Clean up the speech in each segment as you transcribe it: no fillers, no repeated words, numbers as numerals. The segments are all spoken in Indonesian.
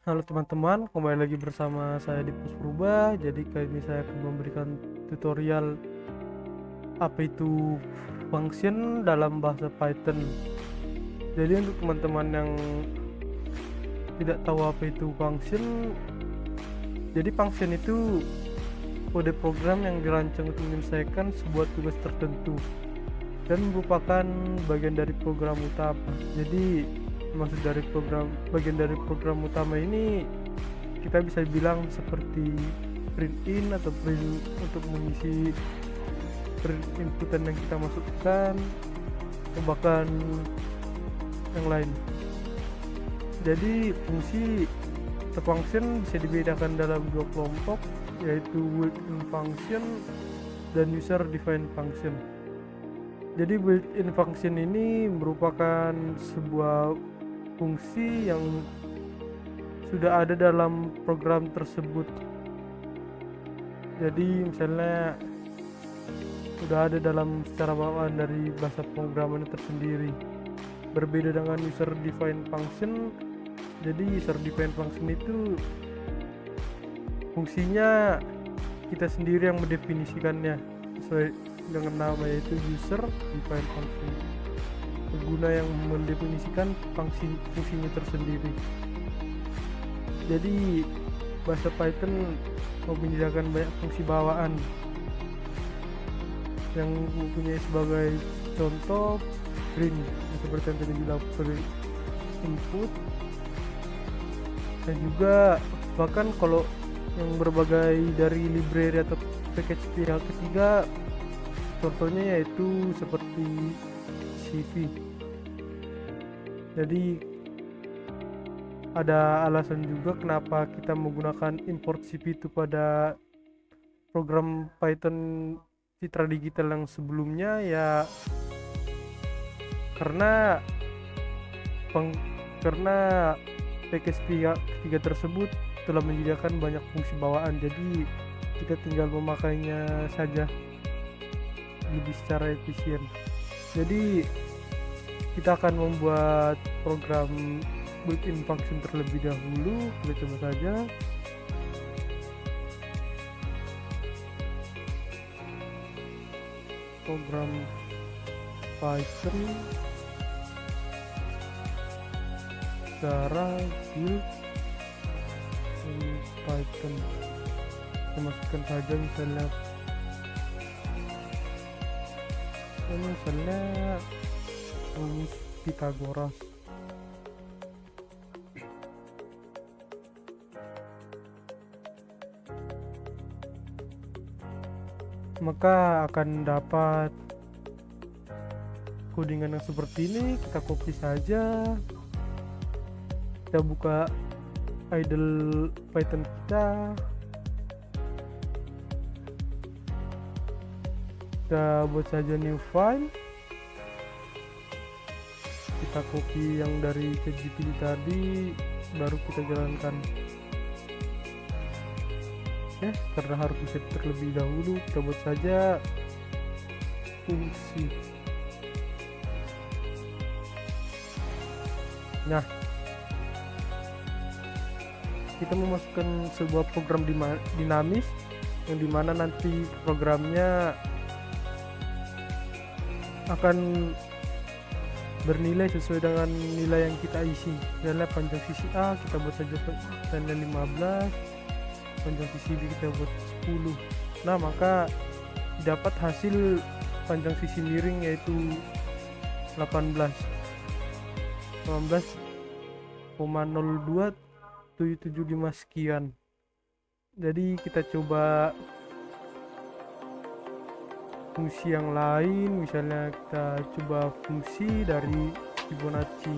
Halo teman-teman, kembali lagi bersama saya di Pus Purba. Jadi kali ini saya akan memberikan tutorial apa itu function dalam bahasa Python. Jadi untuk teman-teman yang tidak tahu apa itu function, jadi function itu kode program yang dirancang untuk menyelesaikan sebuah tugas tertentu dan merupakan bagian dari program utama. Jadi maksud dari bagian dari program utama ini kita bisa bilang seperti print in atau print untuk mengisi print inputan yang kita masukkan atau bahkan yang lain. Jadi fungsi atau function bisa dibedakan dalam dua kelompok, yaitu built-in function dan user defined function. Jadi built-in function ini merupakan sebuah fungsi yang sudah ada dalam program tersebut. Jadi misalnya sudah ada dalam secara bawaan dari bahasa pemrograman tersendiri. Berbeda dengan user defined function. Jadi user defined function itu fungsinya kita sendiri yang mendefinisikannya sesuai dengan nama, yaitu user defined function. Pengguna yang mendefinisikan fungsinya tersendiri. Jadi bahasa Python menyediakan banyak fungsi bawaan yang mempunyai sebagai contoh print, seperti yang tadi bilang, print input, dan juga bahkan kalau yang berbagai dari library atau package pihak ketiga, contohnya yaitu seperti CV. Jadi ada alasan juga kenapa kita menggunakan import CV itu pada program Python Citra Digital yang sebelumnya, ya karena package pihak ketiga tersebut telah menyediakan banyak fungsi bawaan, jadi kita tinggal memakainya saja lebih secara efisien. Jadi kita akan membuat program built-in function terlebih dahulu. Kita coba saja. Program Python cara build-in Python. Kita masukkan saja misalnya rumus Pythagoras. Maka akan dapat codingan yang seperti ini. Kita copy saja, kita buka idle Python kita buat saja new file, kita copy yang dari ChatGPT tadi, baru kita jalankan. Ya, karena harus di set terlebih dahulu, kita buat saja fungsi. Nah, kita memasukkan sebuah program dinamis yang dimana nanti programnya akan bernilai sesuai dengan nilai yang kita isi. Misalnya panjang sisi A kita buat saja tanda 15, panjang sisi B kita buat 10. Nah, maka dapat hasil panjang sisi miring yaitu 18,0275 sekian. Jadi kita coba fungsi yang lain, misalnya kita coba fungsi dari Fibonacci.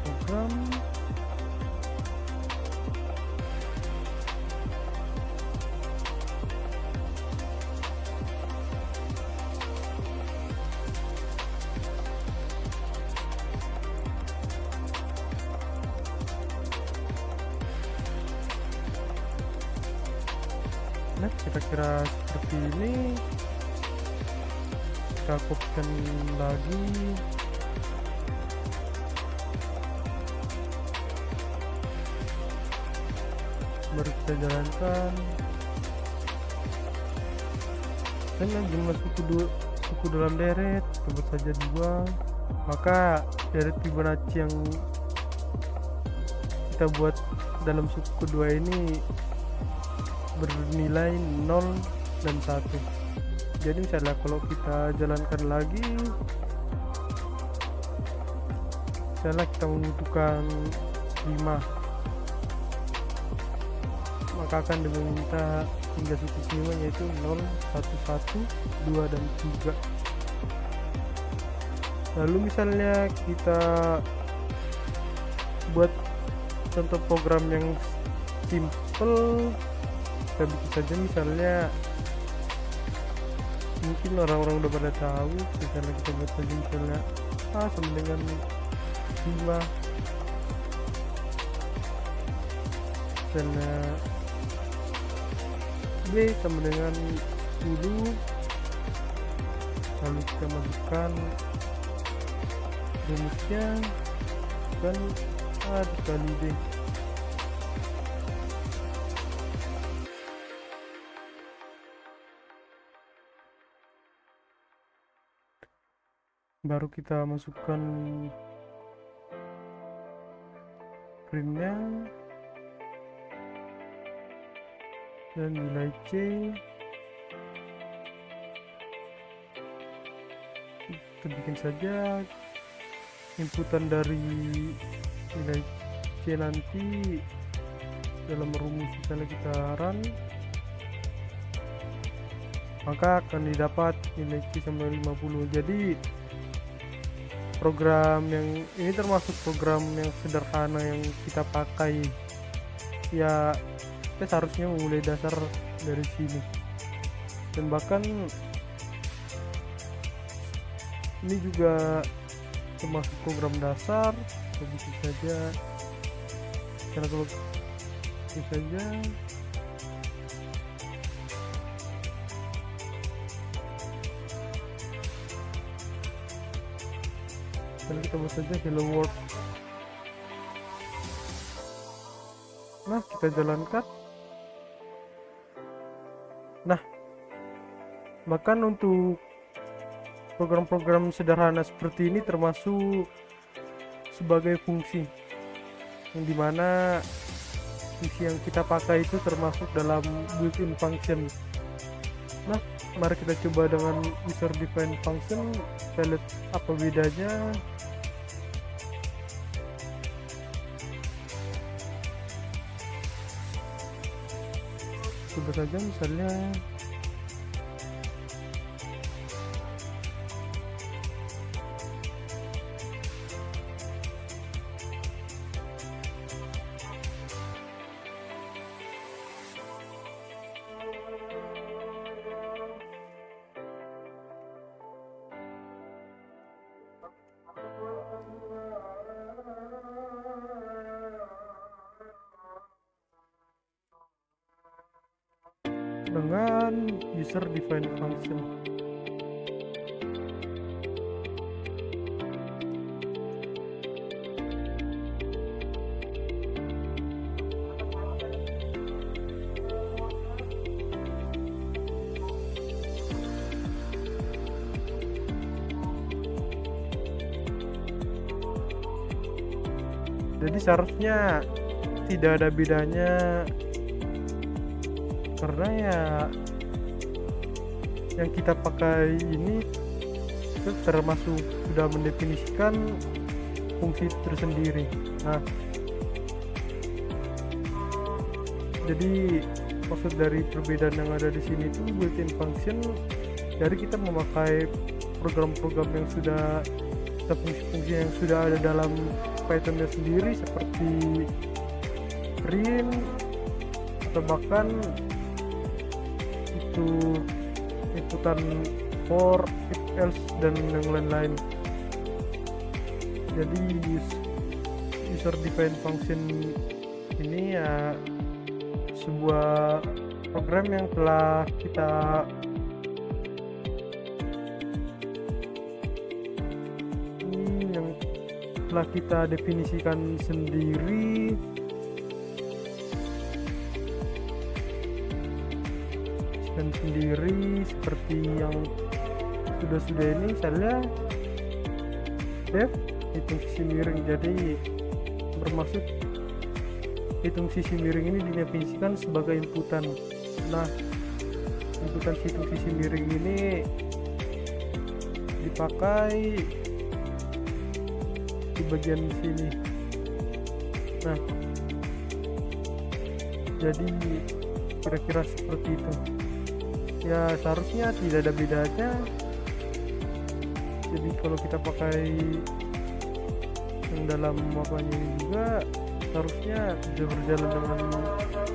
Program Nah, kira-kira seperti ini. kita kopikan lagi, baru kita jalankan. Dan jumlah suku dalam deret sebut saja 2, maka deret Fibonacci yang kita buat dalam suku kedua ini bernilai 0 dan 1. Jadi misalnya kalau kita jalankan lagi, misalnya kita membutuhkan 5, maka akan diminta hingga suku kelima, yaitu 0, 1, 1, 2, dan 3. Lalu misalnya kita buat contoh program yang simple, kita bikin saja misalnya, mungkin orang-orang udah pada tahu, misalnya kita buat saja misalnya A sama dengan 5, misalnya B sama dengan 10, lalu kita masukkan rumusnya dan A dikali B. Baru kita masukkan printnya dan nilai C, kita bikin saja inputan dari nilai C nanti dalam rumus. Misalnya kita run, maka akan didapat nilai C sama 50. Jadi program yang ini termasuk program yang sederhana yang kita pakai, ya kita seharusnya memulai dasar dari sini. Dan bahkan ini juga termasuk program dasar, begitu saja. Karena kalau begitu saja dan kita buat saja hello world. Nah, kita jalankan. Nah, bahkan untuk program-program sederhana seperti ini termasuk sebagai fungsi, yang dimana fungsi yang kita pakai itu termasuk dalam built-in function. Nah, mari kita coba dengan user defined function, kita lihat apa bedanya. Coba saja misalnya dengan user defined function. Jadi seharusnya tidak ada bedanya, karena ya yang kita pakai ini itu termasuk sudah mendefinisikan fungsi tersendiri. Nah, jadi maksud dari perbedaan yang ada di sini itu built-in function, dari kita memakai program-program yang sudah fungsi-fungsi yang sudah ada dalam Python-nya sendiri, seperti print atau bahkan itu inputan for, if else, dan yang lain-lain. Jadi user defined function ini ya sebuah program yang telah kita setelah kita definisikan sendiri, seperti yang sudah ini, misalnya def hitung sisi miring. Jadi bermaksud hitung sisi miring ini didefinisikan sebagai inputan. Nah, inputan hitung sisi miring ini dipakai di bagian sini. Nah, jadi kira-kira seperti itu ya, seharusnya tidak ada bedanya. Jadi kalau kita pakai yang dalam apanya ini juga harusnya bisa berjalan dengan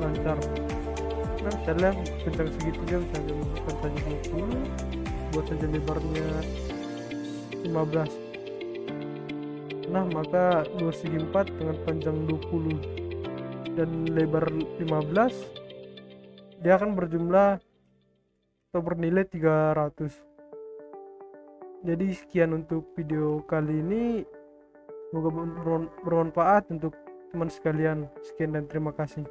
lancar. Nah, misalnya kencang segitiga, misalnya bukan saja 20, buat saja lebarnya 15. Nah, maka 2 segi 4 dengan panjang 20 dan lebar 15, dia akan berjumlah atau bernilai 300. Jadi sekian untuk video kali ini, semoga bermanfaat untuk teman sekalian. Sekian dan terima kasih.